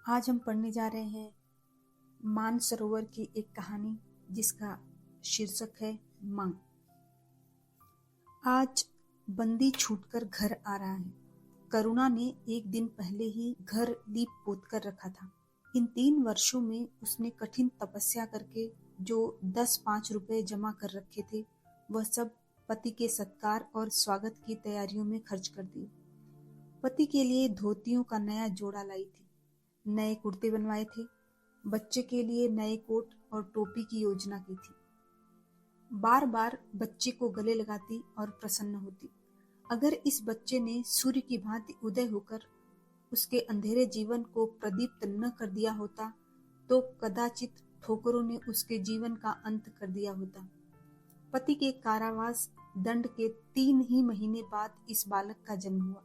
आज हम पढ़ने जा रहे हैं मानसरोवर की एक कहानी जिसका शीर्षक है मां। आज बंदी छूटकर घर आ रहा है। करुणा ने एक दिन पहले ही घर लीप पोत कर रखा था। इन 3 वर्षों में उसने कठिन तपस्या करके जो 10-5 रुपए जमा कर रखे थे वह सब पति के सत्कार और स्वागत की तैयारियों में खर्च कर दिए। पति के लिए धोतियों का नया जोड़ा लाई थी, नए कुर्ते बनवाए थे, बच्चे के लिए नए कोट और टोपी की योजना की थी। बार बार बच्चे को गले लगाती और प्रसन्न होती। अगर इस बच्चे ने सूर्य की भांति उदय होकर उसके अंधेरे जीवन को प्रदीप्त न कर दिया होता तो कदाचित ठोकरों ने उसके जीवन का अंत कर दिया होता। पति के कारावास दंड के 3 ही महीने बाद इस बालक का जन्म हुआ।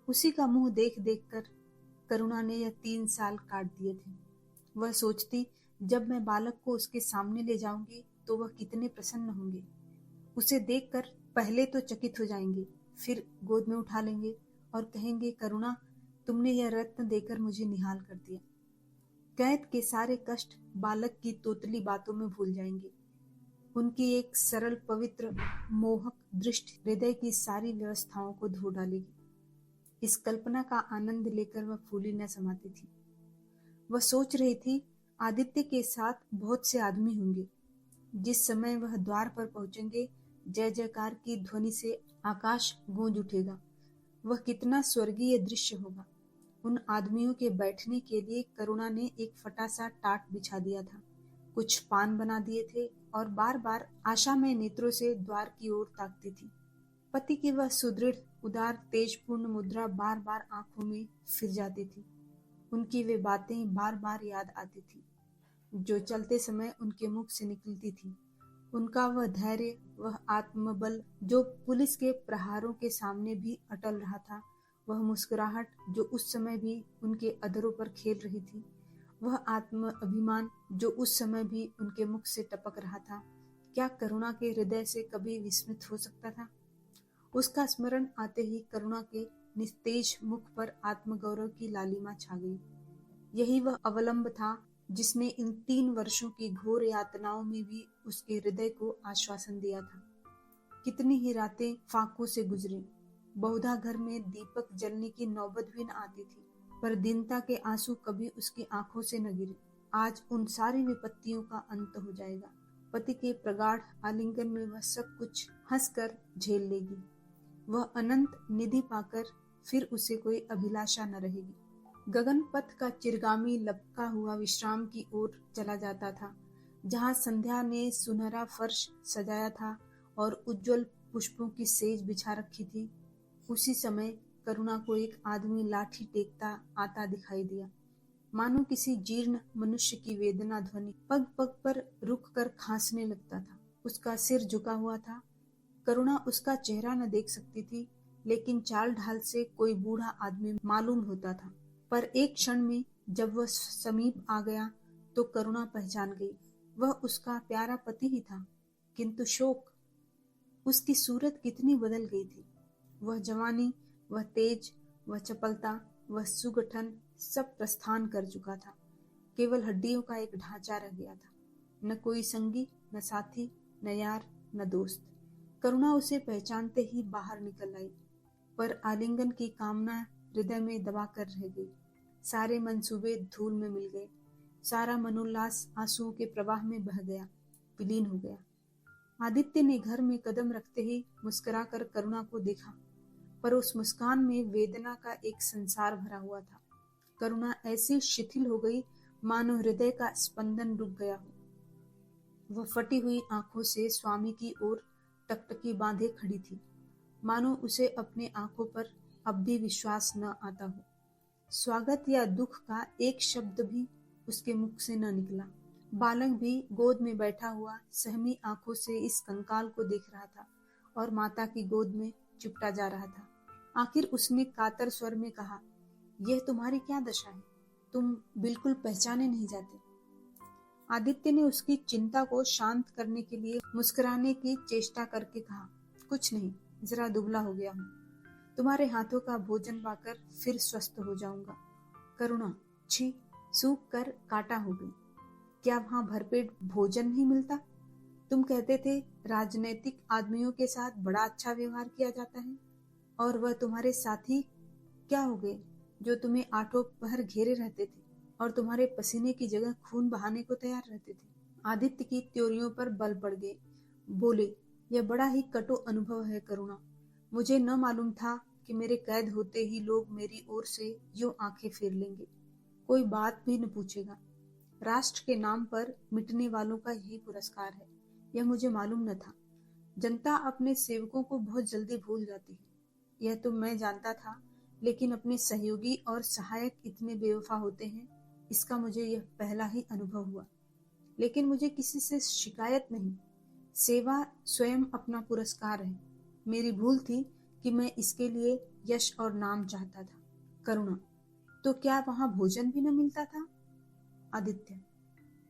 उसी का मुंह देख देख कर करुणा ने यह 3 साल काट दिए थे। वह सोचती, जब मैं बालक को उसके सामने ले जाऊंगी तो वह कितने प्रसन्न होंगे। उसे देखकर पहले तो चकित हो जाएंगे, फिर गोद में उठा लेंगे और कहेंगे, करुणा, तुमने यह रत्न देकर मुझे निहाल कर दिया। कैद के सारे कष्ट बालक की तोतली बातों में भूल जाएंगे। उनकी एक सरल, पवित्र, मोहक दृष्टि हृदय की सारी व्यवस्थाओं को धो डालेगी। इस कल्पना का आनंद लेकर वह फूली न समाती थी। वह सोच रही थी, आदित्य के साथ बहुत से आदमी होंगे। जिस समय वह द्वार पर पहुंचेंगे, जय जयकार की ध्वनि से आकाश गूंज उठेगा। वह कितना स्वर्गीय दृश्य होगा। उन आदमियों के बैठने के लिए करुणा ने एक फटा सा टाट बिछा दिया था, कुछ पान बना दिए थे और बार बार आशामय नेत्रों से द्वार की ओर ताकती थी। पति की वह सुदृढ़, उदार, तेजपूर्ण मुद्रा बार बार आंखों में फिर जाती थी। उनकी वे बातें बार बार याद आती थी जो चलते समय उनके मुख से निकलती थी। उनका वह धैर्य, वह आत्मबल जो पुलिस के प्रहारों के सामने भी अटल रहा था, वह मुस्कुराहट जो उस समय भी उनके अधरों पर खेल रही थी, वह आत्म अभिमान जो उस समय भी उनके मुख से टपक रहा था, क्या करुणा के हृदय से कभी विस्मित हो सकता था? उसका स्मरण आते ही करुणा के निस्तेज मुख पर आत्मगौरव की लालिमा छा गई। यही वह अवलंब था जिसने इन 3 वर्षों की घोर यातनाओं में भी उसके हृदय को आश्वासन दिया था। कितनी ही रातें फाकों से गुजरी, बहुधा घर में दीपक जलने की नौबत भी न आती थी, पर दीनता के आंसू कभी उसकी आंखों से न गिरे। आज उन सारी विपत्तियों का अंत हो जाएगा। पति के प्रगाढ़ आलिंगन में वह सब कुछ हंसकर झेल लेगी। वह अनंत निधि पाकर फिर उसे कोई अभिलाषा न रहेगी। गगन पथ का चिरगामी लपका हुआ विश्राम की ओर चला जाता था, जहाँ संध्या ने सुनहरा फर्श सजाया था और उज्जवल पुष्पों की सेज बिछा रखी थी। उसी समय करुणा को एक आदमी लाठी टेकता आता दिखाई दिया। मानो किसी जीर्ण मनुष्य की वेदना ध्वनि पग पग पर रुक कर खांसने लगता था। उसका सिर झुका हुआ था। करुणा उसका चेहरा न देख सकती थी, लेकिन चाल ढाल से कोई बूढ़ा आदमी मालूम होता था। पर एक क्षण में जब वह समीप आ गया तो करुणा पहचान गई, वह उसका प्यारा पति ही था। किंतु शोक, उसकी सूरत कितनी बदल गई थी। वह जवानी, वह तेज, वह चपलता, वह सुगठन सब प्रस्थान कर चुका था। केवल हड्डियों का एक ढांचा रह गया था। न कोई संगी, न साथी, न यार, न दोस्त। करुणा उसे पहचानते ही बाहर निकल आई, पर आलिंगन की कामना हृदय में दबा कर रह गई। सारे मंसूबे धूल में मिल गए। सारा मनोल्लास आंसुओं के प्रवाह में बह गया, विलीन हो गया। आदित्य ने घर में कदम रखते ही मुस्कुराकर करुणा को देखा, पर उस मुस्कान में वेदना का एक संसार भरा हुआ था। करुणा ऐसी शिथिल हो गई मानो हृदय का स्पंदन रुक गया हो। वह फटी हुई आंखों से स्वामी की ओर टकटकी बांधे खड़ी थी, मानो उसे अपने आंखों पर अब भी विश्वास न आता हो। स्वागत या दुख का एक शब्द भी उसके मुख से न निकला। बालक भी गोद में बैठा हुआ सहमी आंखों से इस कंकाल को देख रहा था और माता की गोद में चिपटा जा रहा था। आखिर उसने कातर स्वर में कहा, यह तुम्हारी क्या दशा है? तुम बिल्कुल पहचाने नहीं जाते। आदित्य ने उसकी चिंता को शांत करने के लिए मुस्कुराने की चेष्टा करके कहा, कुछ नहीं, जरा दुबला हो गया हूँ। तुम्हारे हाथों का भोजन पाकर फिर स्वस्थ हो जाऊंगा। करुणा, छी, सूख कर कांटा हो गई। क्या वहां भरपेट भोजन नहीं मिलता? तुम कहते थे राजनीतिक आदमियों के साथ बड़ा अच्छा व्यवहार किया जाता है, और वह तुम्हारे साथी क्या हो गए जो तुम्हें आठों पहर घेरे रहते थे और तुम्हारे पसीने की जगह खून बहाने को तैयार रहते थे। आदित्य की त्योरियों पर बल पड़ गए। बोले, यह बड़ा ही कटु अनुभव है करुणा। मुझे न मालूम था कि मेरे कैद होते ही लोग मेरी ओर से यूं आंखें फेर लेंगे, कोई बात भी न पूछेगा। राष्ट्र के नाम पर मिटने वालों का यही पुरस्कार है, यह मुझे मालूम न था। जनता अपने सेवकों को बहुत जल्दी भूल जाती है, यह तो मैं जानता था, लेकिन अपने सहयोगी और सहायक इतने बेवफा होते हैं, इसका मुझे यह पहला ही अनुभव हुआ। लेकिन मुझे किसी से शिकायत नहीं। सेवा स्वयं अपना पुरस्कार है। मेरी भूल थी कि मैं इसके लिए यश और नाम चाहता था। करुणा, तो क्या वहां भोजन भी न मिलता था? आदित्य,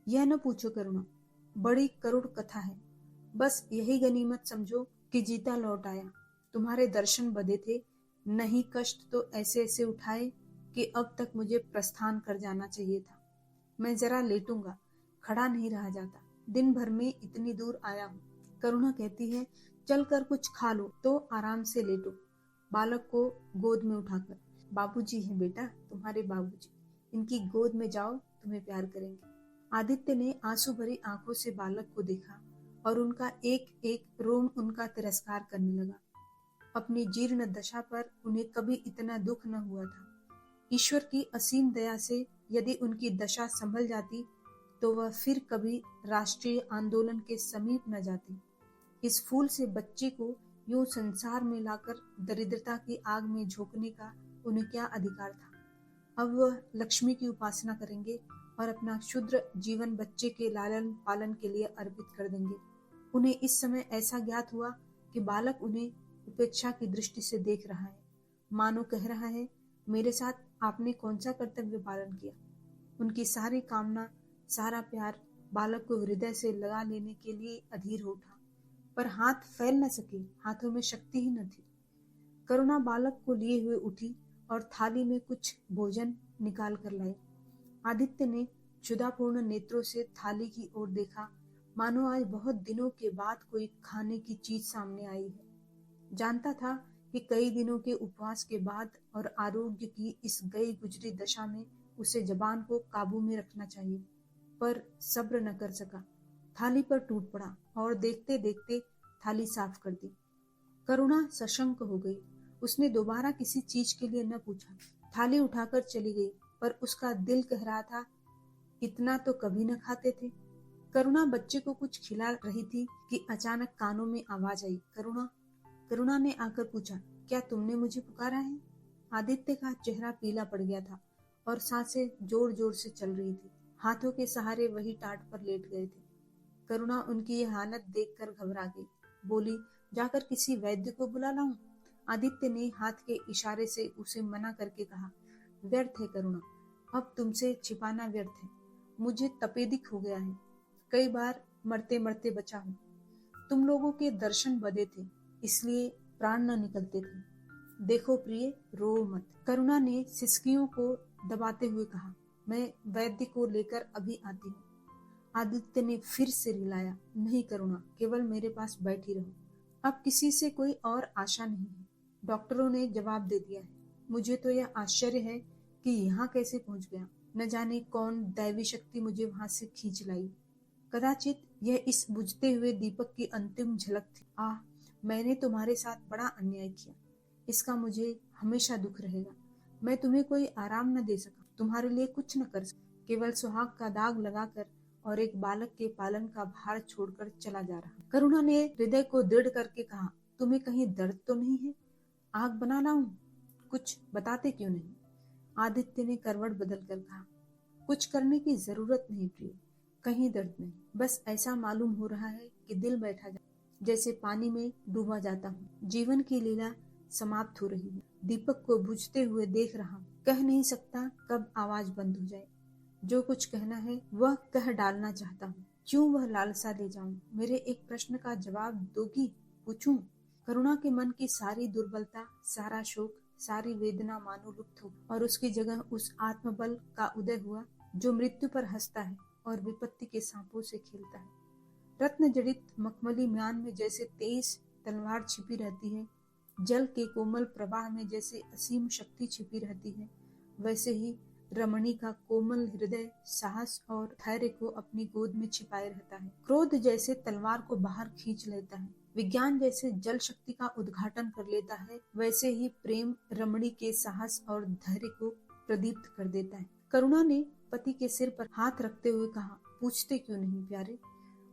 यह न पूछो करुणा, बड़ी करुण कथा है। बस यही गनीमत समझो कि जीता लौट आया। तुम्हारे दर्शन बदे थे, नहीं कष्ट तो ऐसे ऐसे उठाए कि अब तक मुझे प्रस्थान कर जाना चाहिए था। मैं जरा लेटूंगा, खड़ा नहीं रहा जाता। दिन भर में इतनी दूर आया हूँ। करुणा कहती है, चलकर कुछ खा लो तो आराम से लेटो। बालक को गोद में उठाकर, बाबूजी हैं बेटा, तुम्हारे बाबूजी, इनकी गोद में जाओ, तुम्हें प्यार करेंगे। आदित्य ने आंसू भरी आंखों से बालक को देखा और उनका एक एक रोम उनका तिरस्कार करने लगा। अपनी जीर्ण दशा पर उन्हें कभी इतना दुख न हुआ था। ईश्वर की असीम दया से यदि उनकी दशा संभल जाती तो वह फिर कभी राष्ट्रीय आंदोलन के समीप न जाती। इस फूल से बच्चे को यूं संसार में लाकर दरिद्रता की आग में झोंकने का उन्हें क्या अधिकार था? अब वह लक्ष्मी की उपासना करेंगे और अपना क्षुद्र जीवन बच्चे के लालन पालन के लिए अर्पित कर देंगे। उन्हें इस समय ऐसा ज्ञात हुआ कि बालक उन्हें उपेक्षा की दृष्टि से देख रहा है, मानो कह रहा है, मेरे साथ आपने कौन सा कर्तव्य पालन किया। उनकी सारी कामना, सारा प्यार बालक को हृदय से लगा लेने के लिए अधीर हो उठा, पर हाथ फैल न सके, हाथों में शक्ति ही न थी। करुणा बालक को लिए हुए उठी और थाली में कुछ भोजन निकाल कर लाई। आदित्य ने क्षुधापूर्ण नेत्रों से थाली की ओर देखा, मानो आज बहुत दिनों के बाद कोई खाने की चीज सामने आई है। जानता था कि कई दिनों के उपवास के बाद और आरोग्य की इस गई गुजरी दशा में उसे जबान को काबू में रखना चाहिए, पर सब्र न कर सका। थाली पर टूट पड़ा और देखते देखते थाली साफ कर दी। करुणा सशंक हो गई। उसने दोबारा किसी चीज के लिए न पूछा, थाली उठाकर चली गई, पर उसका दिल कह रहा था, इतना तो कभी न खाते थे। करुणा बच्चे को कुछ खिला रही थी कि अचानक कानों में आवाज आई, करुणा। करुणा ने आकर पूछा, क्या तुमने मुझे पुकारा है? आदित्य का चेहरा पीला पड़ गया था और सांसें जोर जोर से चल रही थी। हाथों के सहारे वही टाट पर लेट गए थे। करुणा उनकी यह हालत देखकर घबरा गई। बोली, जाकर किसी वैद्य को बुला लाऊं? आदित्य ने हाथ के इशारे से उसे मना करके कहा, व्यर्थ है करुणा, अब तुमसे छिपाना व्यर्थ है। मुझे तपेदिक हो गया है, कई बार मरते मरते बचा हूँ। तुम लोगों के दर्शन बदे थे, इसलिए प्राण न निकलते थे। देखो प्रिय, रो मत। करुणा ने सिसकियों को दबाते हुए कहा, मैं वैद्य को लेकर अभी आती हूँ। आदित्य ने फिर से रिलाया, नहीं करुणा, केवल मेरे पास बैठी रहो। अब किसी से कोई और आशा नहीं है। डॉक्टरों ने जवाब दे दिया है। मुझे तो यह आश्चर्य है कि यहाँ कैसे पहुंच गया। न जाने कौन दैवी शक्ति मुझे वहां से खींच लाई। कदाचित यह इस बुझते हुए दीपक की अंतिम झलक थी। आह, मैंने तुम्हारे साथ बड़ा अन्याय किया, इसका मुझे हमेशा दुख रहेगा। मैं तुम्हें कोई आराम न दे सका, तुम्हारे लिए कुछ न कर सका, केवल सुहाग का दाग लगाकर और एक बालक के पालन का भार छोड़कर चला जा रहा। करुणा ने हृदय को दृढ़ करके कहा, तुम्हें कहीं दर्द तो नहीं है? आग बना लाऊं? कुछ बताते क्यों नहीं? आदित्य ने करवट बदल कर कहा, कुछ करने की जरूरत नहीं प्रिय, कहीं दर्द नहीं, बस ऐसा मालूम हो रहा है कि दिल बैठा जाए, जैसे पानी में डूबा जाता हूँ। जीवन की लीला समाप्त हो रही है। दीपक को बुझते हुए देख रहा हूँ, कह नहीं सकता कब आवाज बंद हो जाए। जो कुछ कहना है वह कह डालना चाहता हूँ, क्यों वह लालसा ले जाऊं? मेरे एक प्रश्न का जवाब दोगी? पूछूं? करुणा के मन की सारी दुर्बलता, सारा शोक, सारी वेदना मानो लुप्त हो और उसकी जगह उस आत्मबल का उदय हुआ जो मृत्यु पर हंसता है और विपत्ति के सांपों से खेलता है। रत्न जड़ित मखमली म्यान में जैसे तेज तलवार छिपी रहती है, जल के कोमल प्रवाह में जैसे असीम शक्ति छिपी रहती है, वैसे ही रमणी का कोमल हृदय साहस और धैर्य को अपनी गोद में छिपाए रहता है। क्रोध जैसे तलवार को बाहर खींच लेता है, विज्ञान जैसे जल शक्ति का उद्घाटन कर लेता है, वैसे ही प्रेम रमणी के साहस और धैर्य को प्रदीप्त कर देता है। करुणा ने पति के सिर पर हाथ रखते हुए कहा, पूछते क्यों नहीं प्यारे?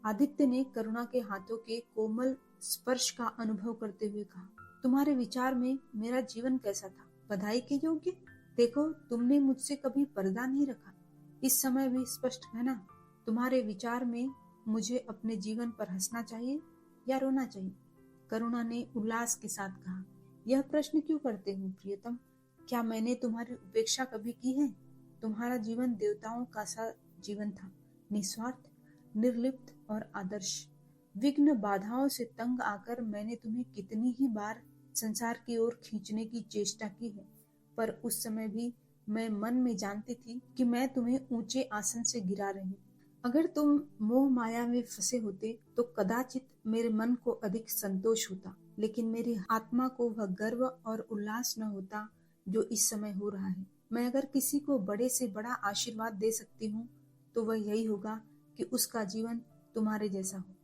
आदित्य ने करुणा के हाथों के कोमल स्पर्श का अनुभव करते हुए कहा, तुम्हारे विचार में मेरा जीवन कैसा था? बधाई के योग्य? देखो, तुमने मुझसे कभी पर्दा नहीं रखा। इस समय भी स्पष्ट कहना, तुम्हारे विचार में मुझे अपने जीवन पर हंसना चाहिए या रोना चाहिए? करुणा ने उल्लास के साथ कहा, यह प्रश्न क्यों करते हो प्रियतम? क्या मैंने तुम्हारी उपेक्षा कभी की है? तुम्हारा जीवन देवताओं का सा जीवन था, निस्वार्थ, निर्लिप्त और आदर्श। विघ्न बाधाओं से तंग आकर मैंने तुम्हें कितनी ही बार संसार की ओर खींचने की चेष्टा की है, पर उस समय भी मैं मन में जानती थी कि मैं तुम्हें ऊंचे आसन से गिरा रही हूँ। अगर तुम मोह माया में फंसे होते तो कदाचित मेरे मन को अधिक संतोष होता, लेकिन मेरी आत्मा को वह गर्व और उल्लास न होता जो इस समय हो रहा है। मैं अगर किसी को बड़े से बड़ा आशीर्वाद दे सकती हूँ तो वह यही होगा कि उसका जीवन तुम्हारे जैसा हो।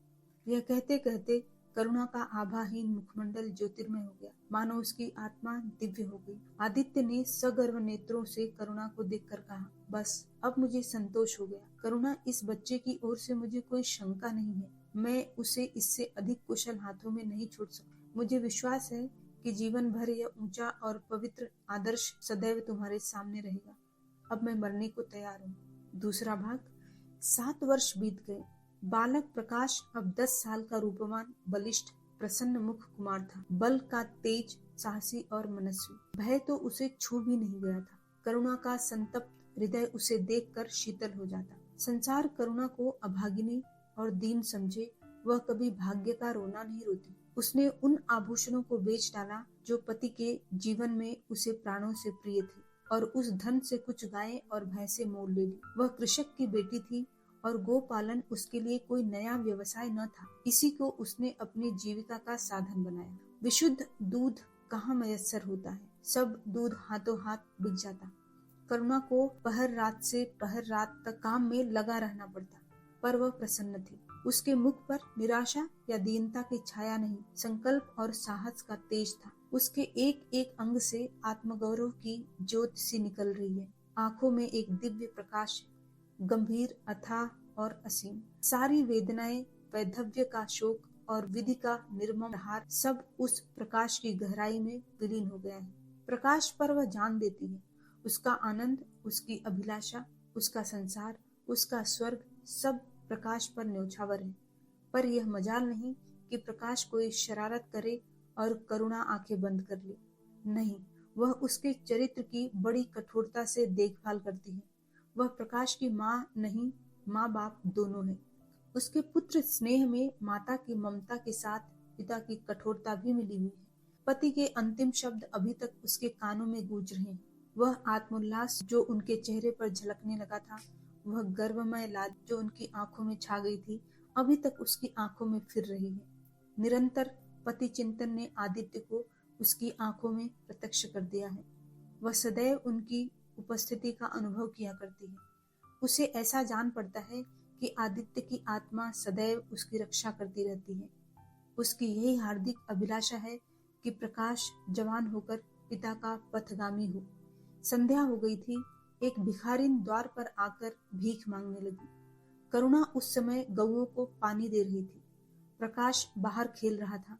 यह कहते कहते करुणा का आभाहीन मुखमंडल ज्योतिर्मय हो गया, मानो उसकी आत्मा दिव्य हो गई। आदित्य ने सगर्व नेत्रों से करुणा को देखकर कहा, बस अब मुझे संतोष हो गया। करुणा, इस बच्चे की ओर से मुझे कोई शंका नहीं है। मैं उसे इससे अधिक कुशल हाथों में नहीं छोड़ सकती। मुझे विश्वास है कि जीवन भर यह ऊंचा और पवित्र आदर्श सदैव तुम्हारे सामने रहेगा। अब मैं मरने को तैयार हूँ। दूसरा भाग। 7 वर्ष बीत गए। बालक प्रकाश अब 10 साल का रूपवान, बलिष्ठ, प्रसन्न मुख कुमार था। बल का तेज, साहसी और मनस्वी। भय तो उसे छू भी नहीं गया था। करुणा का संतप्त हृदय उसे देखकर शीतल हो जाता। संसार करुणा को अभागिनी और दीन समझे, वह कभी भाग्य का रोना नहीं रोती। उसने उन आभूषणों को बेच डाला जो पति के जीवन में उसे प्राणों से प्रिय थे, और उस धन से कुछ गायें और भैंसे मोल ले ली। वह कृषक की बेटी थी और गोपालन उसके लिए कोई नया व्यवसाय न था। इसी को उसने अपनी जीविका का साधन बनाया। विशुद्ध दूध कहाँ मयस्सर होता है, सब दूध हाथों हाथ बिक जाता। करुणा को पहर रात तक काम में लगा रहना पड़ता, पर वह प्रसन्न थी। उसके मुख पर निराशा या दीनता की छाया नहीं, संकल्प और साहस का तेज था। उसके एक एक अंग से आत्मगौरव की ज्योत सी निकल रही है। आंखों में एक दिव्य प्रकाश, गंभीर, अथाह और असीम। सारी वेदनाएं, वैधव्य का शोक और विधि का निर्मम हार, सब उस प्रकाश की गहराई में विलीन हो गया है। प्रकाश पर वह जान देती है। उसका आनंद, उसकी अभिलाषा, उसका संसार, उसका स्वर्ग, सब प्रकाश पर न्योछावर है। पर यह मजाल नहीं कि प्रकाश कोई शरारत करे और करुणा आंखें बंद कर ले। नहीं, वह उसके चरित्र की बड़ी कठोरता से देखभाल करती है। वह प्रकाश की माँ नहीं, माँ बाप दोनों है। उसके पुत्र स्नेह में माता की ममता के साथ पिता की कठोरता भी मिली हुई है। पति के अंतिम शब्द अभी तक उसके कानों में गूंज रहे हैं। वह आत्मोल्लास जो उनके चेहरे पर झलकने लगा था, वह गर्वमय लाज जो उनकी आंखों में छा गई थी, अभी तक उसकी आंखों में फिर रही है। निरंतर पति चिंतन ने आदित्य को उसकी आंखों में प्रत्यक्ष कर दिया है। वह सदैव उनकी उपस्थिति का अनुभव किया करती है। उसे ऐसा जान पड़ता है कि आदित्य की आत्मा सदैव उसकी रक्षा करती रहती है। उसकी यही हार्दिक अभिलाषा है कि प्रकाश जवान होकर पिता का पथगामी हो। संध्या हो गई थी। एक भिखारिन द्वार पर आकर भीख मांगने लगी। करुणा उस समय गऊओं को पानी दे रही थी। प्रकाश बाहर खेल रहा था।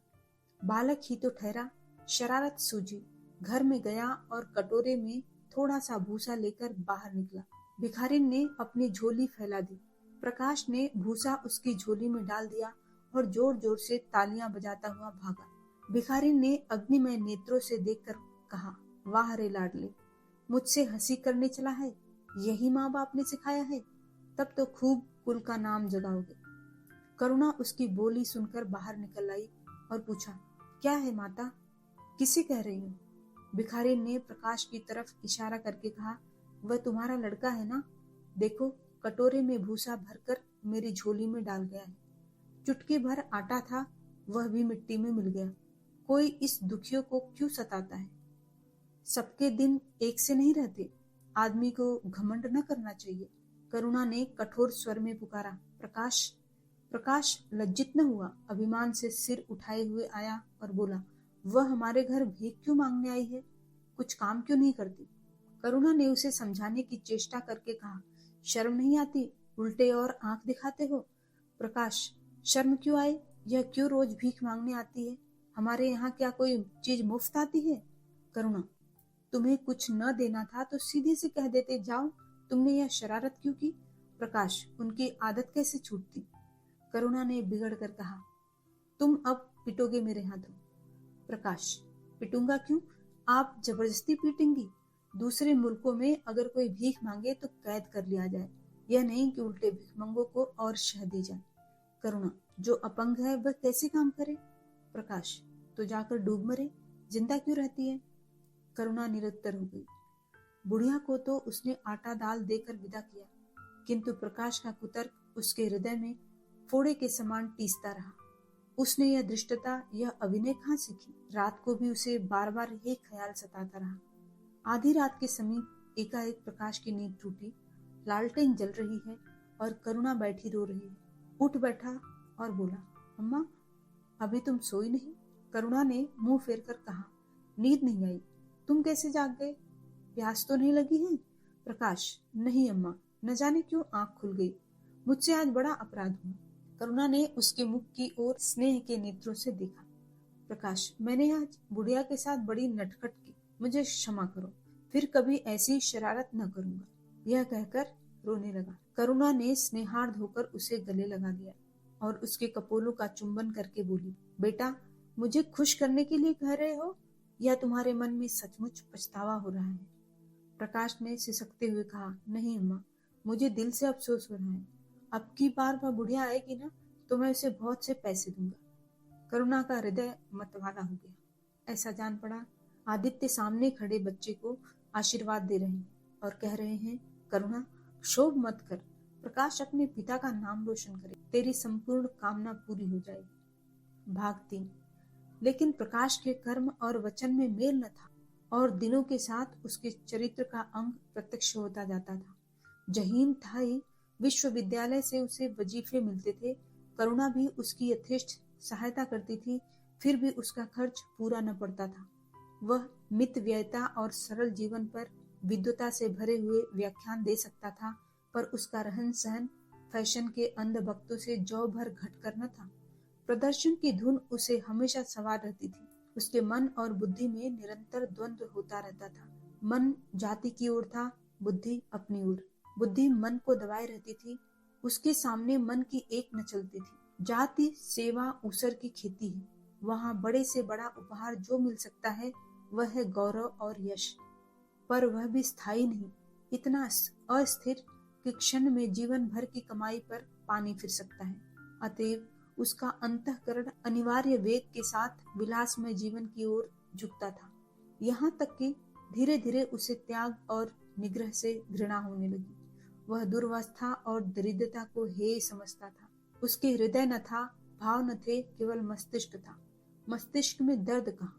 बालक ही तो ठहरा, शरारत सूझी, घर में गया और कटोरे में थोड़ा सा भूसा लेकर बाहर निकला। भिखारिन ने अपनी झोली फैला दी। प्रकाश ने भूसा उसकी झोली में डाल दिया और जोर जोर से तालियां बजाता हुआ भागा। भिखारिन ने अग्निमय नेत्रों से देखकर कहा, वाह रे लाडले, मुझसे हंसी करने चला है? यही माँ बाप ने सिखाया है? तब तो खूब कुल का नाम जगाओगे। करुणा उसकी बोली सुनकर बाहर निकल आई और पूछा, क्या है माता, किसे कह रही हो? भिखारी ने प्रकाश की तरफ इशारा करके कहा, वह तुम्हारा लड़का है ना? देखो, कटोरे में भूसा भरकर मेरी झोली में डाल गया है। चुटकी भर आटा था, वह भी मिट्टी में मिल गया। कोई इस दुखियों को क्यों सताता है? सबके दिन एक से नहीं रहते। आदमी को घमंड न करना चाहिए। करुणा ने कठोर स्वर में पुकारा, प्रकाश। प्रकाश लज्जित न हुआ, अभिमान से सिर उठाए हुए आया और बोला, वह हमारे घर भीख क्यों मांगने आई है? कुछ काम क्यों नहीं करती? करुणा ने उसे समझाने की चेष्टा करके कहा, शर्म नहीं आती? उल्टे और आंख दिखाते हो। प्रकाश, शर्म क्यों आए? यह क्यों रोज भीख मांगने आती है? हमारे यहाँ क्या कोई चीज मुफ्त आती है? करुणा, तुम्हें कुछ न देना था तो सीधे से कह देते, जाओ। तुमने यह शरारत क्यों की? प्रकाश, उनकी आदत कैसे छूटती? करुणा ने बिगड़ कर कहा, तुम अब पिटोगे मेरे हाथों। प्रकाश, पिटूंगा क्यों? आप जबरदस्ती पीटेंगी। दूसरे मुल्कों में अगर कोई भीख मांगे तो कैद कर लिया जाए, यह नहीं कि उल्टे भिखमंगों को और शह दी जाए। करुणा, जो अपंग है वह कैसे काम करे? प्रकाश, तो जाकर डूब मरे, जिंदा क्यों रहती है? करुणा निरुत्तर हो गई। बुढ़िया को तो उसने आटा दाल देकर विदा किया, किंतु प्रकाश का कुतर्क उसके हृदय में फोड़े के समान टीसता रहा। उसने यह धृष्टता, यह अभिनय कहाँ सीखी? रात को भी उसे बार बार यही ख्याल सताता रहा। आधी रात के समीप एकाएक प्रकाश की नींद टूटी। लालटेन जल रही है और करुणा बैठी रो रही है। उठ बैठा और बोला, अम्मा, अभी तुम सोई नहीं? करुणा ने मुंह फेर कर कहा, नींद नहीं आई। तुम कैसे जाग गए? प्यास तो नहीं लगी है? प्रकाश, नहीं अम्मा, न जाने क्यों आंख खुल गई। मुझसे आज बड़ा अपराध हुआ। करुणा ने उसके मुख की ओर स्नेह के नेत्रों से देखा। प्रकाश, मैंने आज बुढ़िया के साथ बड़ी नटखट की, मुझे क्षमा करो, फिर कभी ऐसी शरारत न करूंगा। यह कहकर रोने लगा। करुणा ने स्नेहार्द होकर उसे गले लगा लिया और उसके कपोलों का चुंबन करके बोली, बेटा, मुझे खुश करने के लिए कह रहे हो या तुम्हारे मन में सचमुच पछतावा हो रहा है? प्रकाश ने सिसकते हुए कहा, नहीं अम्मा, मुझे दिल से अफसोस हो रहा है। अब की बार वह बुढ़िया आएगी ना तो मैं उसे बहुत से पैसे दूंगा। करुणा का हृदय मतवाला हो गया। ऐसा जान पड़ा आदित्य सामने खड़े बच्चे को आशीर्वाद दे रहे हैं और कह रहे हैं, करुणा, क्षोभ मत कर, प्रकाश अपने पिता का नाम रोशन करे, तेरी संपूर्ण कामना पूरी हो जाएगी। भाग 3। लेकिन प्रकाश के कर्म और वचन में मेल न था और दिनों के साथ उसके चरित्र का अंग प्रत्यक्ष होता जाता था। जहीन था ही, विश्वविद्यालय से उसे वजीफे मिलते थे। करुणा भी उसकी यथेष्ट सहायता करती थी, फिर भी उसका खर्च पूरा न पड़ता था। वह मित व्ययता और सरल जीवन पर विद्वता से भरे हुए व्याख्यान दे सकता था, पर उसका रहन सहन फैशन के अंधभक्तों से जौ भर घटकर न था। प्रदर्शन की धुन उसे हमेशा सवार रहती थी। उसके मन और बुद्धि में निरंतर द्वंद्व होता रहता था। मन जाति की ओर था, बुद्धि अपनी ओर। बुद्धि मन को दबाए रहती थी, उसके सामने मन की एक न चलती थी। जाति सेवा ऊसर की खेती है, वहाँ बड़े से बड़ा उपहार जो मिल सकता है वह है गौरव और यश, पर वह भी स्थायी नहीं, इतना अस्थिर कि क्षण में जीवन भर की कमाई पर पानी फिर सकता है। अतएव उसका अंतःकरण अनिवार्य वेग के साथ विलासमय जीवन की ओर झुकता था, यहाँ तक कि धीरे धीरे उसे त्याग और निग्रह से घृणा होने लगी। वह दुर्वस्था और दरिद्रता को हेय समझता था। उसके हृदय न था, भाव न थे, केवल मस्तिष्क था। मस्तिष्क में दर्द कहाँ,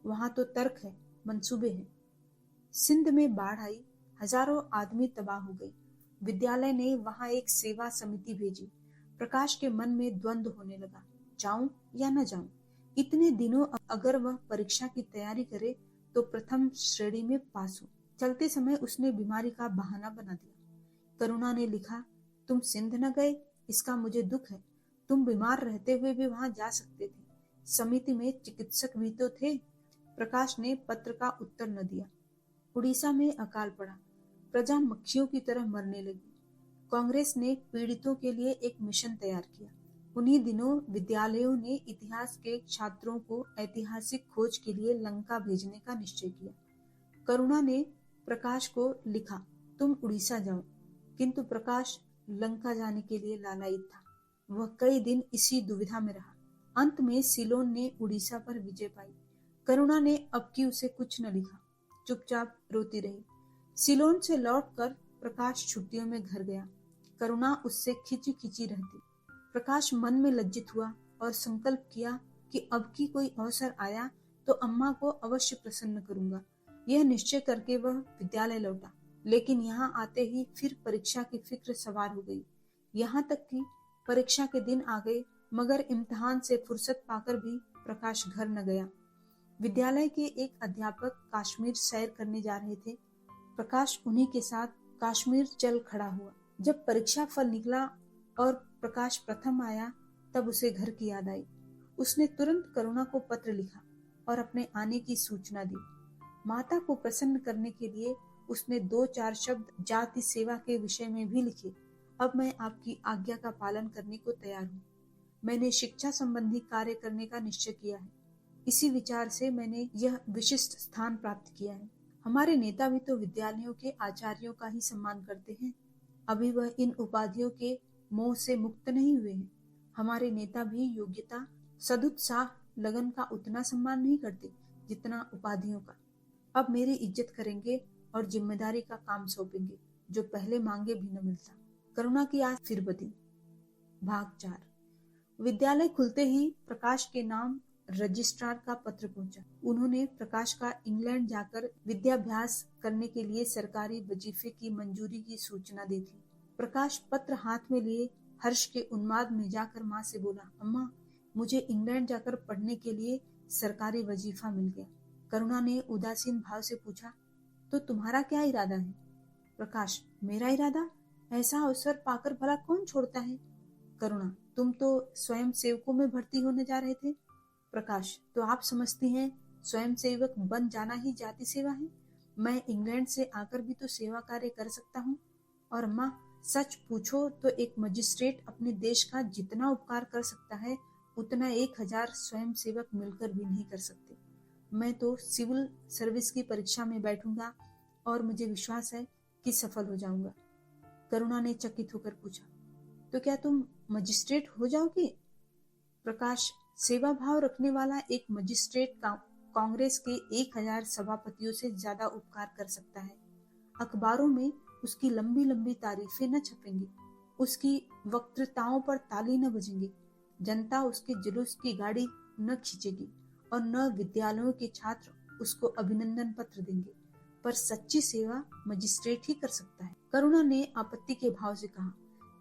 वहां तो तर्क है, मंसूबे हैं। सिंध में बाढ़ आई, हजारों आदमी तबाह हो गए। विद्यालय ने वहां एक सेवा समिति भेजी। प्रकाश के मन में द्वंद्व होने लगा, जाऊं या न जाऊं। इतने दिनों अगर वह परीक्षा की तैयारी करे तो प्रथम श्रेणी में पास हो। चलते समय उसने बीमारी का बहाना बना दिया। करुणा ने लिखा, तुम सिंध न गए, इसका मुझे दुख है। तुम बीमार रहते हुए भी वहां जा सकते थे। समिति में चिकित्सक भी तो थे। प्रकाश ने पत्र का उत्तर न दिया। उड़ीसा में अकाल पड़ा, प्रजा मक्खियों की तरह मरने लगी। कांग्रेस ने पीड़ितों के लिए एक मिशन तैयार किया। उन्हीं दिनों विद्यालयों ने इतिहास के छात्रों को ऐतिहासिक खोज के लिए लंका भेजने का निश्चय किया। करुणा ने प्रकाश को लिखा, तुम उड़ीसा जाओ, किंतु प्रकाश लंका जाने के लिए लालायित था। वह कई दिन इसी दुविधा में रहा। अंत में सिलोन ने उड़ीसा पर विजय पाई। करुणा ने अब की उसे कुछ न लिखा, चुपचाप रोती रही। सिलोन से लौटकर प्रकाश छुट्टियों में घर गया। करुणा उससे खिंची खिंची रहती। प्रकाश मन में लज्जित हुआ और संकल्प किया कि अब की कोई अवसर आया तो अम्मा को अवश्य प्रसन्न करूंगा। यह निश्चय करके वह विद्यालय लौटा, लेकिन यहाँ आते ही फिर परीक्षा की फिक्र सवार हो गई। यहाँ तक कि परीक्षा के दिन आ गए, मगर इम्तिहान से फुर्सत पाकर भी प्रकाश घर न गया। विद्यालय के एक अध्यापक कश्मीर सैर करने जा रहे थे। प्रकाश उन्हीं के साथ कश्मीर चल खड़ा हुआ। जब परीक्षा फल निकला और प्रकाश प्रथम आया, तब उसे घर की याद आई। उसने तुरंत करुणा को पत्र लिखा और अपने आने की सूचना दी। माता को प्रसन्न करने के लिए उसने 2-4 शब्द जाति सेवा के विषय में भी लिखे। अब मैं आपकी आज्ञा का पालन करने को तैयार हूँ। मैंने शिक्षा संबंधी कार्य करने का निश्चय किया है। इसी विचार से मैंने यह विशिष्ट स्थान प्राप्त किया है। हमारे नेता भी तो विद्यालयों के आचार्यों का ही सम्मान करते हैं। अभी वह इन उपाधियों के मोह से मुक्त नहीं हुए हैं। हमारे नेता भी योग्यता, सदुत्साह, लगन का उतना सम्मान नहीं करते जितना उपाधियों का। अब मेरी इज्जत करेंगे और जिम्मेदारी का काम सौंपेंगे, जो पहले मांगे भी न मिलता। करुणा की आस फिर बधी। भाग 4। विद्यालय खुलते ही प्रकाश के नाम रजिस्ट्रार का पत्र पहुंचा। उन्होंने प्रकाश का इंग्लैंड जाकर विद्याभ्यास करने के लिए सरकारी वजीफे की मंजूरी की सूचना दी थी। प्रकाश पत्र हाथ में लिए हर्ष के उन्माद में जाकर माँ से बोला, अम्मा, मुझे इंग्लैंड जाकर पढ़ने के लिए सरकारी वजीफा मिल गया। करुणा ने उदासीन भाव से पूछा, तो तुम्हारा क्या इरादा है? प्रकाश, मेरा इरादा? ऐसा अवसर पाकर भला कौन छोड़ता है? करुणा, तुम तो स्वयं सेवकों में भर्ती होने जा रहे थे। प्रकाश, तो आप समझती हैं स्वयं सेवक बन जाना ही जाति सेवा है? मैं इंग्लैंड से आकर भी तो सेवा कार्य कर सकता हूँ। और अम्मा, सच पूछो तो एक मजिस्ट्रेट अपने देश का जितना उपकार कर सकता है, उतना 1000 स्वयं सेवक मिलकर भी नहीं कर सकते। मैं तो सिविल सर्विस की परीक्षा में बैठूंगा और मुझे विश्वास है कि सफल हो जाऊंगा। करुणा ने चकित होकर पूछा, तो क्या तुम मजिस्ट्रेट हो जाओगे? प्रकाश, सेवा भाव रखने वाला एक मजिस्ट्रेट कांग्रेस के 1000 सभापतियों से ज्यादा उपकार कर सकता है। अखबारों में उसकी लंबी लंबी तारीफें न छपेंगी, उसकी वक्तृताओं पर ताली न बजेंगी, जनता उसके जुलूस की गाड़ी न खींचेगी और न विद्यालयों के छात्र उसको अभिनंदन पत्र देंगे। पर सच्ची सेवा मजिस्ट्रेट ही कर सकता है। करुणा ने आपत्ति के भाव से कहा,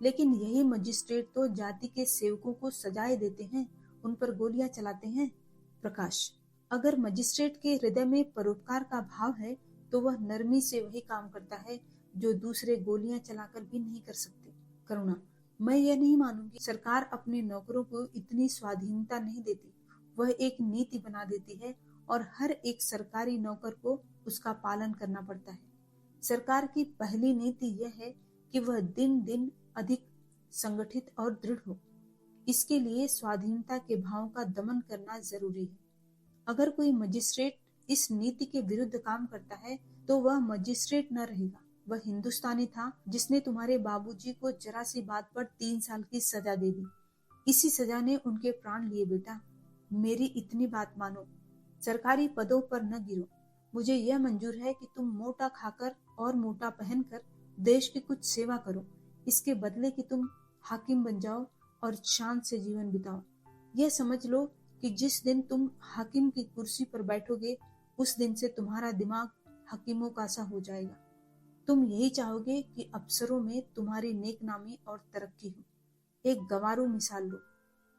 लेकिन यही मजिस्ट्रेट तो जाति के सेवकों को सजाए देते हैं, उन पर गोलियां चलाते हैं। प्रकाश, अगर मजिस्ट्रेट के हृदय में परोपकार का भाव है तो वह नरमी से वही काम करता है जो दूसरे गोलियां चलाकर भी नहीं कर सकते। करुणा, मैं यह नहीं मानूंगी। सरकार अपने नौकरों को इतनी स्वाधीनता नहीं देती, वह एक नीति बना देती है और हर एक सरकारी नौकर को उसका पालन करना पड़ता है। सरकार की पहली नीति यह है कि वह दिन दिन अधिक संगठित और दृढ़ हो। इसके लिए स्वाधीनता के भाव का दमन करना जरूरी है। अगर कोई मजिस्ट्रेट इस नीति के विरुद्ध काम करता है तो वह मजिस्ट्रेट न रहेगा। वह हिंदुस्तानी था जिसने तुम्हारे बाबूजी को जरा सी बात पर 3 साल की सजा दे दी। इसी सजा ने उनके प्राण लिए। बेटा, मेरी इतनी बात मानो, सरकारी पदों पर न गिरो। मुझे यह मंजूर है कि तुम मोटा खाकर और मोटा पहनकर देश की कुछ सेवा करो। इसके बदले कि तुम हाकिम बन जाओ और शान से जीवन बिताओ। यह समझ लो कि जिस दिन तुम हाकिम की कुर्सी पर बैठोगे, उस दिन से तुम्हारा दिमाग हकीमों का सा हो जाएगा। तुम यही चाहोगे कि अफसरों में तुम्हारी नेकनामी और तरक्की हो। एक गंवारू मिसाल लो।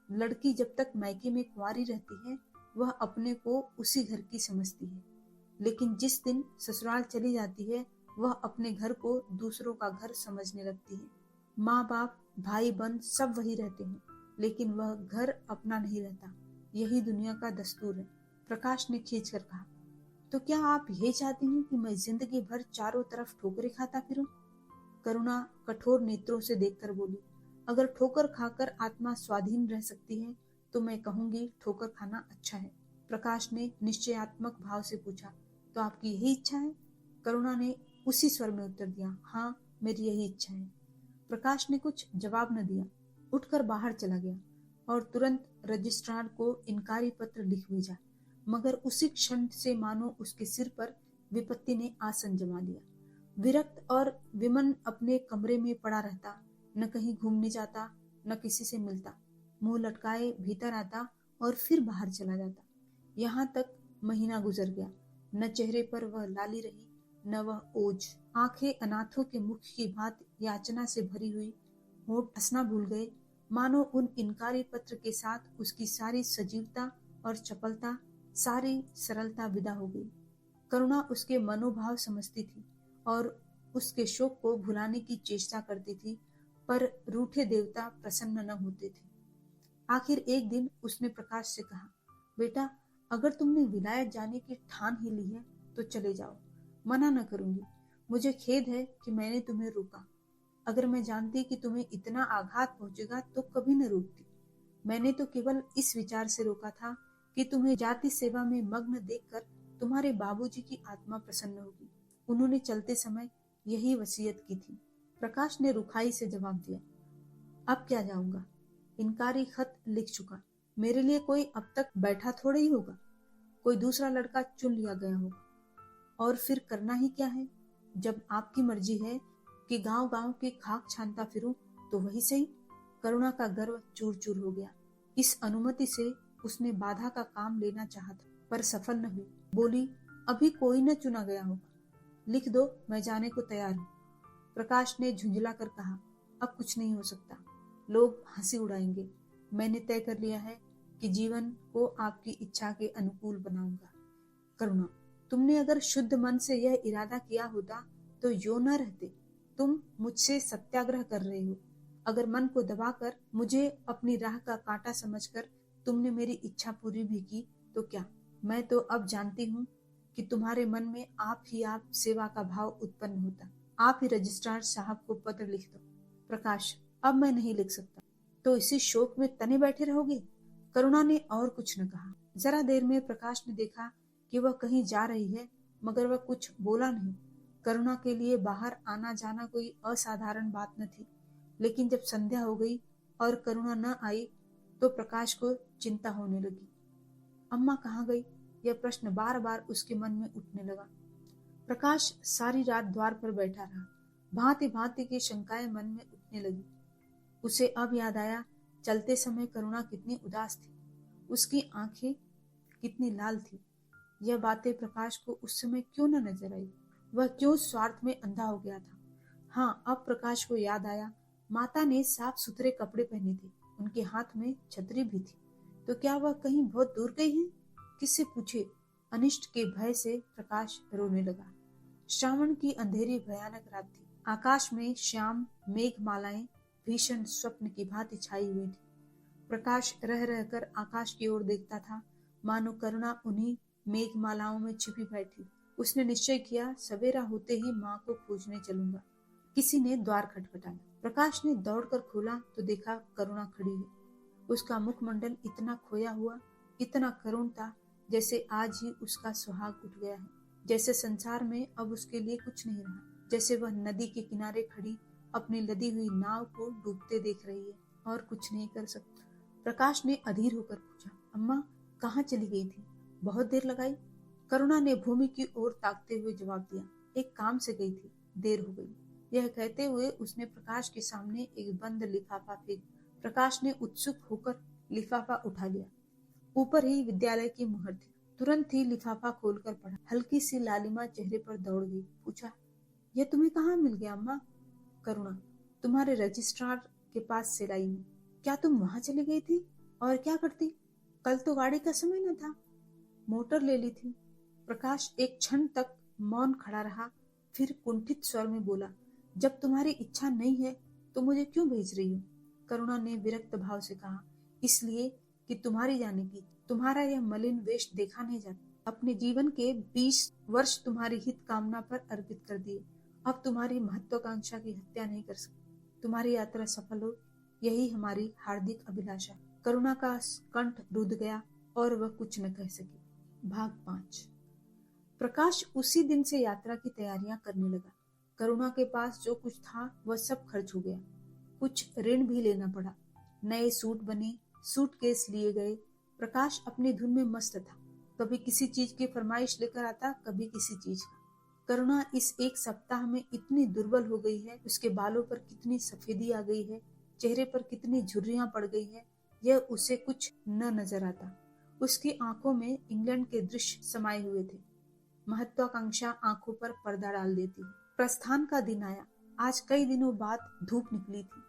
लड़की जब तक मायके में कुंवारी रहती है, वह अपने को उसी घर की समझती है, लेकिन जिस दिन ससुराल चली जाती है, वह अपने घर को दूसरों का घर समझने लगती है। माँ बाप, भाई बहन सब वही रहते हैं, लेकिन वह घर अपना नहीं रहता। यही दुनिया का दस्तूर है। प्रकाश ने खींच कर कहा, तो क्या आप ये चाहती हैं कि मैं जिंदगी भर चारों तरफ ठोकरें खाता फिरूं? करुणा कठोर नेत्रों से देखकर बोली, अगर ठोकर खाकर आत्मा स्वाधीन रह सकती है तो मैं कहूंगी ठोकर खाना अच्छा है। प्रकाश ने निश्चयात्मक भाव से पूछा, तो आपकी यही इच्छा है? करुणा ने उसी स्वर में उत्तर दिया, हाँ, मेरी यही इच्छा है। प्रकाश ने कुछ जवाब न दिया, उठकर बाहर चला गया और तुरंत रजिस्ट्रार को इनकारी पत्र लिख भेजा। मगर उसी क्षण से मानो उसके सिर पर विपत्ति ने आसन जमा लिया। विरक्त और विमन अपने कमरे में पड़ा रहता, न कहीं घूमने जाता, न किसी से मिलता, मुंह लटकाए भीतर आता और फिर बाहर चला जाता। यहाँ तक महीना गुजर गया, न चेहरे पर वह लाली रही, न वह ओज। आंखें अनाथों के मुख की भांति याचना से भरी हुई, होंठ हंसना भूल गए, मानो उन इनकारी पत्र के साथ उसकी सारी सजीवता और चपलता, सारी सरलता विदा हो गई। करुणा उसके मनोभाव समझती थी और उसके शोक को भुलाने की चेष्टा करती थी, पर रूठे देवता प्रसन्न न होते थे। आखिर एक दिन उसने प्रकाश से कहा, बेटा, अगर तुमने विलायत जाने की ठान ही ली है तो चले जाओ, मना न करूंगी। मुझे खेद है कि मैंने तुम्हें रोका। अगर मैं जानती कि तुम्हें इतना आघात पहुंचेगा तो कभी न रोकती। मैंने तो केवल इस विचार से रोका था कि तुम्हें जाति सेवा में मग्न देखकर तुम्हारे बाबूजी की आत्मा प्रसन्न होगी। उन्होंने चलते समय यही वसीयत की थी। प्रकाश ने रुखाई से जवाब दिया, अब क्या जाऊंगा, इनकारी खत लिख चुका। मेरे लिए कोई अब तक बैठा थोड़ा ही होगा, कोई दूसरा लड़का चुन लिया गया होगा। और फिर करना ही क्या है? जब आपकी मर्जी है कि गांव गांव की खाक छानता फिरूं तो वही सही। करुणा का गर्व चूर चूर हो गया। इस अनुमति से उसने बाधा का काम लेना चाहा था, पर सफल न हुई। बोली, अभी कोई न चुना गया होगा, लिख दो, मैं जाने को तैयार हूँ। प्रकाश ने झुंझला कर कहा, अब कुछ नहीं हो सकता, लोग हंसी उड़ाएंगे। मैंने तय कर लिया है कि जीवन को आपकी इच्छा के अनुकूल बनाऊंगा। करुणा, तुमने अगर शुद्ध मन से यह इरादा किया होता तो यो न रहते। तुम मुझसे सत्याग्रह कर रहे हो। अगर मन को दबाकर मुझे अपनी राह का कांटा समझकर तुमने मेरी इच्छा पूरी भी की तो क्या? मैं तो अब जानती हूँ कि तुम्हारे मन में आप सेवा का भाव उत्पन्न होता। आप ही रजिस्ट्रार साहब को पत्र लिख दो। प्रकाश, अब मैं नहीं लिख सकता। तो इसी शोक में तने बैठे रहोगे? करुणा ने और कुछ न कहा। जरा देर में प्रकाश ने देखा कि वह कहीं जा रही है, मगर वह कुछ बोला नहीं। करुणा के लिए बाहर आना जाना कोई असाधारण बात न थी, लेकिन जब संध्या हो गई और करुणा न आई तो प्रकाश को चिंता होने लगी। अम्मा कहाँ गई? यह प्रश्न बार बार उसके मन में उठने लगा। प्रकाश सारी रात द्वार पर बैठा रहा। भांति भांति की शंकाएं मन में उठने लगी। उसे अब याद आया, चलते समय करुणा कितनी उदास थी, उसकी आंखें कितनी लाल थी। यह बातें प्रकाश को उस समय क्यों न नजर आई? वह क्यों स्वार्थ में अंधा हो गया था? हाँ, अब प्रकाश को याद आया, माता ने साफ सुथरे कपड़े पहने थे, उनके हाथ में छतरी भी थी। तो क्या वह कहीं बहुत दूर गई है? किससे पूछे? अनिष्ट के भय से प्रकाश रोने लगा। श्रावण की अंधेरी भयानक रात थी। आकाश में श्याम मेघमालाएं भीषण स्वप्न की भांति छाई हुई थी। प्रकाश रह रहकर आकाश की ओर देखता था, मानो करुणा उन्हीं मेघमालाओं में छिपी बैठी। उसने निश्चय किया, सवेरा होते ही माँ को खोजने चलूंगा। किसी ने द्वार खटखटाया। प्रकाश ने दौड़कर खोला तो देखा करुणा खड़ी है। उसका मुखमंडल इतना खोया हुआ, इतना करुण था, जैसे आज ही उसका सुहाग उठ गया है, जैसे संसार में अब उसके लिए कुछ नहीं रहा, जैसे वह नदी के किनारे खड़ी अपनी लदी हुई नाव को डूबते देख रही है और कुछ नहीं कर सकती। प्रकाश ने अधीर होकर पूछा, अम्मा कहाँ चली गई थी? बहुत देर लगाई। करुणा ने भूमि की ओर ताकते हुए जवाब दिया, एक काम से गई थी, देर हो गई। यह कहते हुए उसने प्रकाश के सामने एक बंद लिफाफा फेंक। प्रकाश ने उत्सुक होकर लिफाफा उठा लिया। ऊपर ही विद्यालय की मुहर थी। तुरंत ही लिफाफा खोलकर पढ़ा। हल्की सी लालिमा चेहरे पर दौड़ गई। पूछा, यह तुम्हें कहाँ मिल गया अम्मा? करुणा, तुम्हारे रजिस्ट्रार के पास से लाई हूँ। क्या तुम वहां चली गई थी? और क्या करती? कल तो गाड़ी का समय न था। मोटर ले ली थी। प्रकाश एक क्षण तक मौन खड़ा रहा, फिर कुंठित स्वर में बोला, जब तुम्हारी इच्छा नहीं है तो मुझे क्यों भेज रही हो? करुणा ने विरक्त भाव से कहा, इसलिए कि तुम्हारी जाने की, तुम्हारा यह मलिन वेश देखा नहीं जाता। अपने जीवन के 20 वर्ष तुम्हारी हित कामना पर अर्पित कर दिए। अब तुम्हारी महत्वाकांक्षा की हत्या नहीं कर सकती। तुम्हारी यात्रा सफल हो, यही हमारी हार्दिक अभिलाषा। करुणा का कंठ रुंध गया और वह कुछ न कह सकी। भाग 5। प्रकाश उसी दिन से यात्रा की तैयारियां करने लगा। करुणा के पास जो कुछ था वह सब खर्च हो गया। कुछ ऋण भी लेना पड़ा। नए सूट बने, सूटकेस लिए गए। प्रकाश अपनी धुन में मस्त था। कभी किसी चीज की फरमाइश लेकर आता, कभी किसी चीज का। करुणा इस एक सप्ताह में इतनी दुर्बल हो गई है, उसके बालों पर कितनी सफेदी आ गई है, चेहरे पर कितनी झुर्रियां पड़ गई है, यह उसे कुछ न नजर आता। उसकी आंखों में इंग्लैंड के दृश्य समाये हुए थे। महत्वाकांक्षा आंखों पर पर्दा डाल देती है। प्रस्थान का दिन आया। आज कई दिनों बाद धूप निकली थी।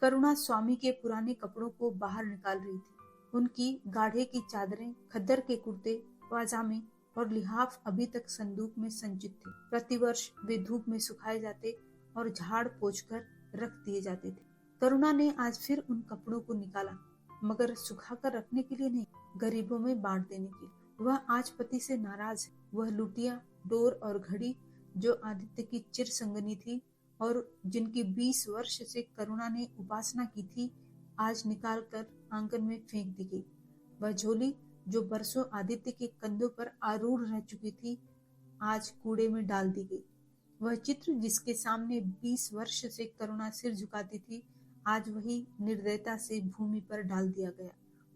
करुणा स्वामी के पुराने कपड़ों को बाहर निकाल रही थी। उनकी गाढ़े की चादरें, खद्दर के कुर्ते, पाजामे और लिहाफ अभी तक संदूक में संचित थे। प्रतिवर्ष वे धूप में सुखाए जाते और झाड़ पोंछकर रख दिए जाते थे। करुणा ने आज फिर उन कपड़ों को निकाला, मगर सुखाकर रखने के लिए नहीं, गरीबों में बांट देने के लिए। वह आज पति से नाराज है। वह लुटिया, डोर और घड़ी जो आदित्य की चिर संगनी थी और जिनकी 20 वर्ष से करुणा ने उपासना की थी, आज निकाल कर आंगन में फेंक दी गई। वह झोली जो बरसों आदित्य के कंधों पर आरूढ़ रह चुकी थी, आज कूड़े में डाल दी गई। वह चित्र जिसके सामने 20 वर्ष से करुणा सिर झुकाती थी, आज वही निर्दयता से भूमि पर डाल दिया गया।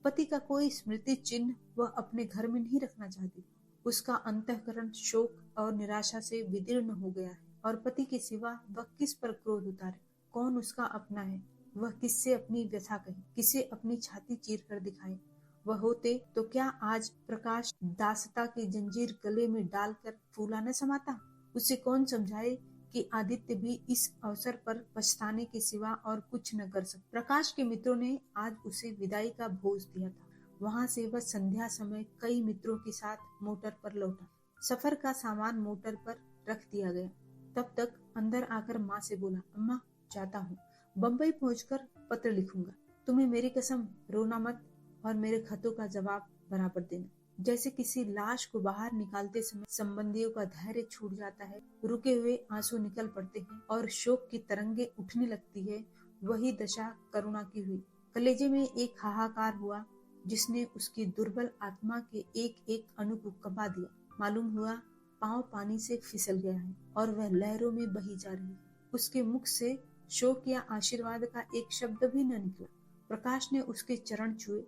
पति का कोई स्मृति चिन्ह वह अपने घर में नहीं रखना चाहती। उसका अंतःकरण शोक और निराशा से विदीर्ण हो गया है और पति के सिवा वह किस पर क्रोध उतारे? कौन उसका अपना है? वह किससे अपनी व्यथा कहे, किसे अपनी छाती चीर कर दिखाए? वह होते तो क्या आज प्रकाश दासता की जंजीर गले में डालकर फूला न समाता? उसे कौन समझाए कि आदित्य भी इस अवसर पर पछताने के सिवा और कुछ न कर सकता। प्रकाश के मित्रों ने आज उसे विदाई का भोज दिया था। वहां से वह संध्या समय कई मित्रों के साथ मोटर पर लौटा। सफर का सामान मोटर पर रख दिया गया। तब तक अंदर आकर माँ से बोला, अम्मा जाता हूँ, बम्बई पहुंचकर पत्र लिखूंगा। तुम्हें मेरी कसम, रोना मत और मेरे खतों का जवाब बराबर देना। जैसे किसी लाश को बाहर निकालते समय संबंधियों का धैर्य छूट जाता है, रुके हुए आंसू निकल पड़ते हैं और शोक की तरंगे उठने लगती है, वही दशा करुणा की हुई। कलेजे में एक हाहाकार हुआ जिसने उसकी दुर्बल आत्मा के एक एक अणु को कंपा दिया। मालूम हुआ पांव पानी से फिसल गया है और वह लहरों में बही जा रही है। उसके मुख से शोक या आशीर्वाद का एक शब्द भी न निकला। प्रकाश ने उसके चरण छुए,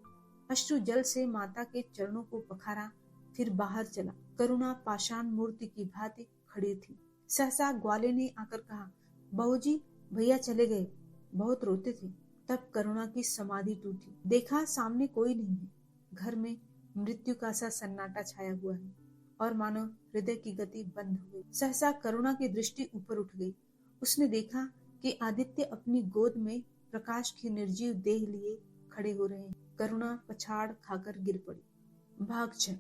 अश्रु जल से माता के चरणों को पखारा, फिर बाहर चला। करुणा पाषाण मूर्ति की भांति खड़ी थी। सहसा ग्वाले ने आकर कहा, बहूजी भैया चले गए, बहुत रोते थे। तब करुणा की समाधि टूटी। देखा सामने कोई नहीं है। घर में मृत्यु का सा सन्नाटा छाया हुआ है और मानो हृदय की गति बंद हो गई। सहसा करुणा की दृष्टि ऊपर उठ गई। उसने देखा कि आदित्य अपनी गोद में प्रकाश की निर्जीव देह लिए खड़े हो रहे हैं। करुणा पछाड़ खाकर गिर पड़ी। भागचन।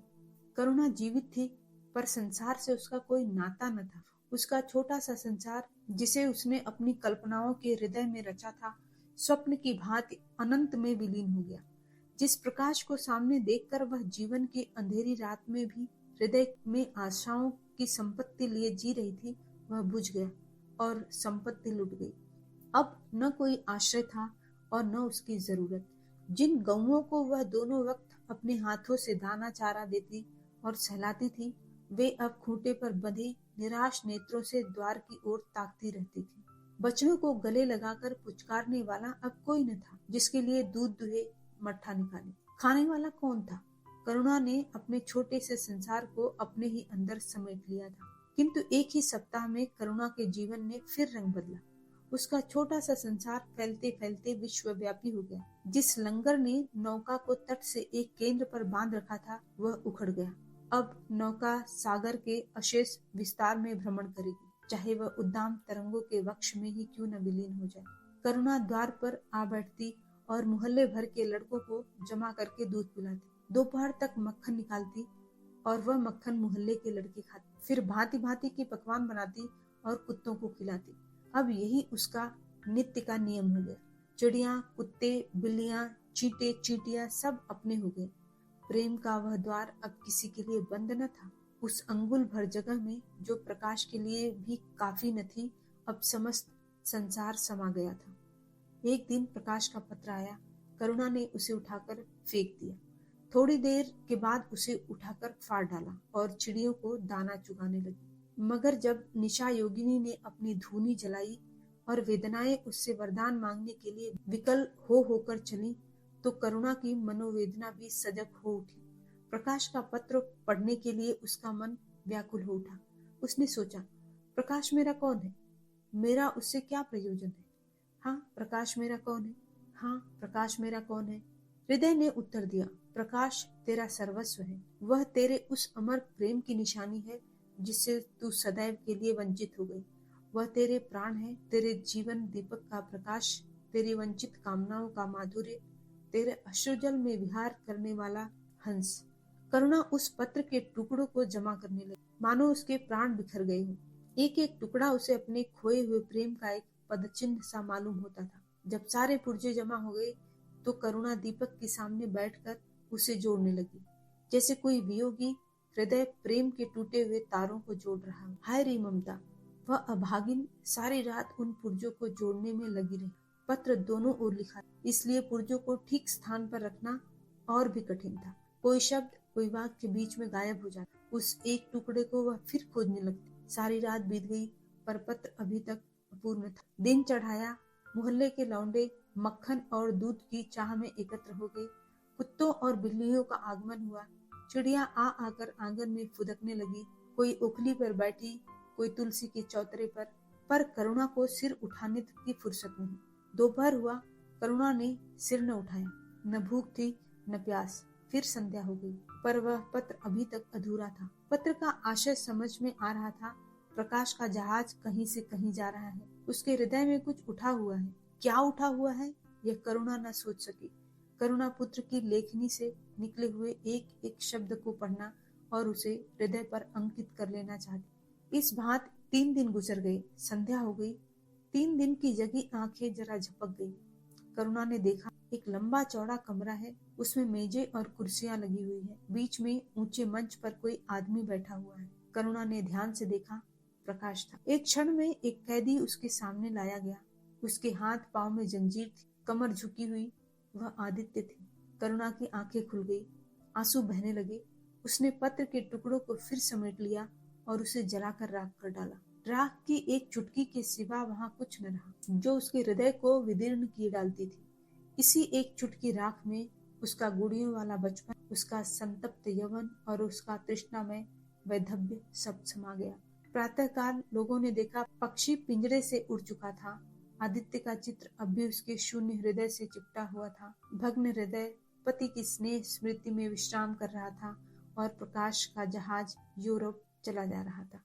करुणा जीवित थी, पर संसार से उसका कोई नाता न था। उसका छोटा सा संसार, जिसे उसने अपनी कल्पनाओं के हृदय में रचा था, स्वप्न की भांति अनंत में विलीन हो गया। जिस प्रकाश को सामने देखकर वह जीवन की अंधेरी रात में भी हृदय में आशाओं की संपत्ति लिए जी रही थी, वह बुझ गया और संपत्ति लुट गई। अब न कोई आश्रय था और न उसकी जरूरत। जिन गौओं को वह दोनों वक्त अपने हाथों से दाना चारा देती और सहलाती थी, वे अब खूंटे पर बंधे निराश नेत्रों से द्वार की ओर ताकती रहती थी। बछड़ों को गले लगाकर पुचकारने वाला अब कोई न था, जिसके लिए दूध दुहे मट्ठा निकाले। खाने वाला कौन था? करुणा ने अपने छोटे से संसार को अपने ही अंदर समेट लिया था, किंतु एक ही सप्ताह में करुणा के जीवन ने फिर रंग बदला। उसका छोटा सा संसार फैलते फैलते विश्वव्यापी हो गया। जिस लंगर ने नौका को तट से एक केंद्र पर बांध रखा था, वह उखड़ गया। अब नौका सागर के अशेष विस्तार में भ्रमण करेगी, चाहे वह उद्दाम तरंगों के वक्ष में ही क्यों न विलीन हो जाए। करुणा द्वार पर आ बैठती और मोहल्ले भर के लड़कों को जमा करके दूध पिलाती। दोपहर तक मक्खन निकालती और वह मक्खन मोहल्ले के लड़के खाते। फिर भांति भांति के पकवान बनाती और कुत्तों को खिलाती। अब यही उसका नित्य का नियम हो गया। चिड़िया, कुत्ते, बिल्लियां, चींटे, चींटियां सब अपने हो गए। प्रेम का वह द्वार अब किसी के लिए बंद न था। उस अंगुल भर जगह में जो प्रकाश के लिए भी काफी न थी, अब समस्त संसार समा गया था। एक दिन प्रकाश का पत्र आया। करुणा ने उसे उठाकर फेंक दिया। थोड़ी देर के बाद उसे उठाकर फाड़ डाला और चिड़ियों को दाना चुगाने लगी। मगर जब निशा योगिनी ने अपनी धूनी जलाई और वेदनाएं उससे वरदान मांगने के लिए विकल होकर चली, तो करुणा की मनोवेदना भी सजग हो उठी। प्रकाश का पत्र पढ़ने के लिए उसका मन व्याकुल हो उठा। उसने सोचा, प्रकाश मेरा कौन है? मेरा उससे क्या प्रयोजन है? हाँ, प्रकाश मेरा कौन है? हाँ, प्रकाश मेरा कौन है? हृदय ने उत्तर दिया, प्रकाश तेरा सर्वस्व है। वह तेरे उस अमर प्रेम की निशानी है जिससे तू सदैव के लिए वंचित हो गई। वह तेरे प्राण है, तेरे जीवन दीपक का प्रकाश, तेरी वंचित कामनाओं का माधुर्य, तेरे अश्रुजल में विहार करने वाला हंस। करुणा उस पत्र के टुकड़ों को जमा करने लगी, मानो उसके प्राण बिखर गए हों। एक एक टुकड़ा उसे अपने खोए हुए प्रेम का एक पदचिन्ह सा मालूम होता था। जब सारे पुर्जे जमा हो गए तो करुणा दीपक के सामने बैठकर उसे जोड़ने लगी, जैसे कोई वियोगी हृदय प्रेम के टूटे हुए तारों को जोड़ रहा हो। हाय रे ममता, वह अभागिन सारी रात उन पुर्जों को जोड़ने में लगी रही। पत्र दोनों ओर लिखा, इसलिए पुर्जों को ठीक स्थान पर रखना और भी कठिन था। कोई शब्द, कोई वाक्य बीच में गायब हो जाता। उस एक टुकड़े को वह फिर खोजने लगती। सारी रात बीत गई पर पत्र अभी तक अपूर्ण था। दिन चढ़ाया, मोहल्ले के लौंडे मक्खन और दूध की चाह में एकत्र हो गए। कुत्तों और बिल्लियों का आगमन हुआ। चिड़िया आ आकर आंगन में फुदकने लगी। कोई ओखली पर बैठी, कोई तुलसी के चौतरे पर करुणा को सिर उठाने तक की फुर्सत नहीं। दोपहर हुआ, करुणा ने सिर न उठाया। न भूख थी न प्यास। फिर संध्या हो गई पर वह पत्र अभी तक अधूरा था। पत्र का आशय समझ में आ रहा था। प्रकाश का जहाज कहीं से कहीं जा रहा है। उसके हृदय में कुछ उठा हुआ है। क्या उठा हुआ है यह करुणा न सोच सकी। करुणा पुत्र की लेखनी से निकले हुए एक एक शब्द को पढ़ना और उसे हृदय पर अंकित कर लेना चाहती। इस भांति 3 दिन गुजर गए। संध्या हो गई। 3 दिन की जगी आंखें जरा झपक गई। करुणा ने देखा, एक लंबा चौड़ा कमरा है। उसमें मेजें और कुर्सियां लगी हुई है। बीच में ऊंचे मंच पर कोई आदमी बैठा हुआ है। करुणा ने ध्यान से देखा, प्रकाश था। एक क्षण में एक कैदी उसके सामने लाया गया। उसके हाथ पांव में जंजीर थी, कमर झुकी हुई। वह आदित्य थी। करुणा की आंखें खुल गई, आंसू बहने लगे। उसने पत्र के टुकड़ों को फिर समेट लिया और उसे जलाकर राख कर डाला। राख की एक चुटकी के सिवा वहां कुछ न रहा जो उसके हृदय को विदीर्ण किए डालती थी। इसी एक चुटकी राख में उसका गुड़ियों वाला बचपन, उसका संतप्त यौवन और उसका तृष्णामय वैधव्य सब समा गया। प्रातःकाल लोगों ने देखा, पक्षी पिंजरे से उड़ चुका था। आदित्य का चित्र अब भी उसके शून्य हृदय से चिपटा हुआ था। भग्न हृदय पति की स्नेह स्मृति में विश्राम कर रहा था और प्रकाश का जहाज यूरोप चला जा रहा था।